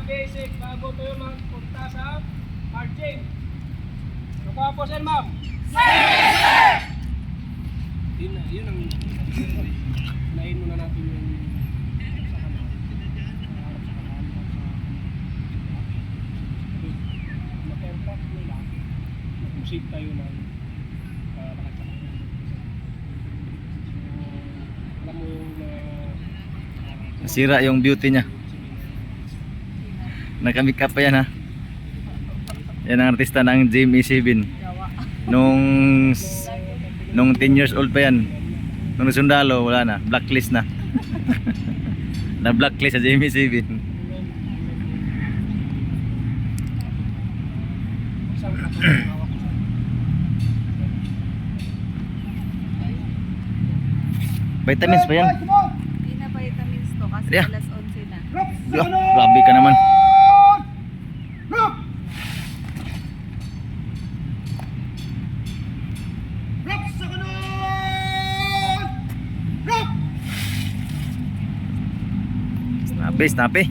basic bago tayo magpunta sa marching. Nakuha po sir, ma'am. Yun ang nain muna natin yung sa kanan. Mag-aircraft nila. Mag-musik tayo ng nakasakit. Alam mo yung Nasira yung beauty niya. Nakamikap pa yan ha. Yan ang artista ng GMA7. Nung 10 years old pa yan. Nung sundalo wala na, blacklist na. Na blacklist sa GMA7. Vitamins pa yan. Hindi na vitamins to kasi Yeah. alas 11 na. Yo, grabe ka naman. Snappy, snappy.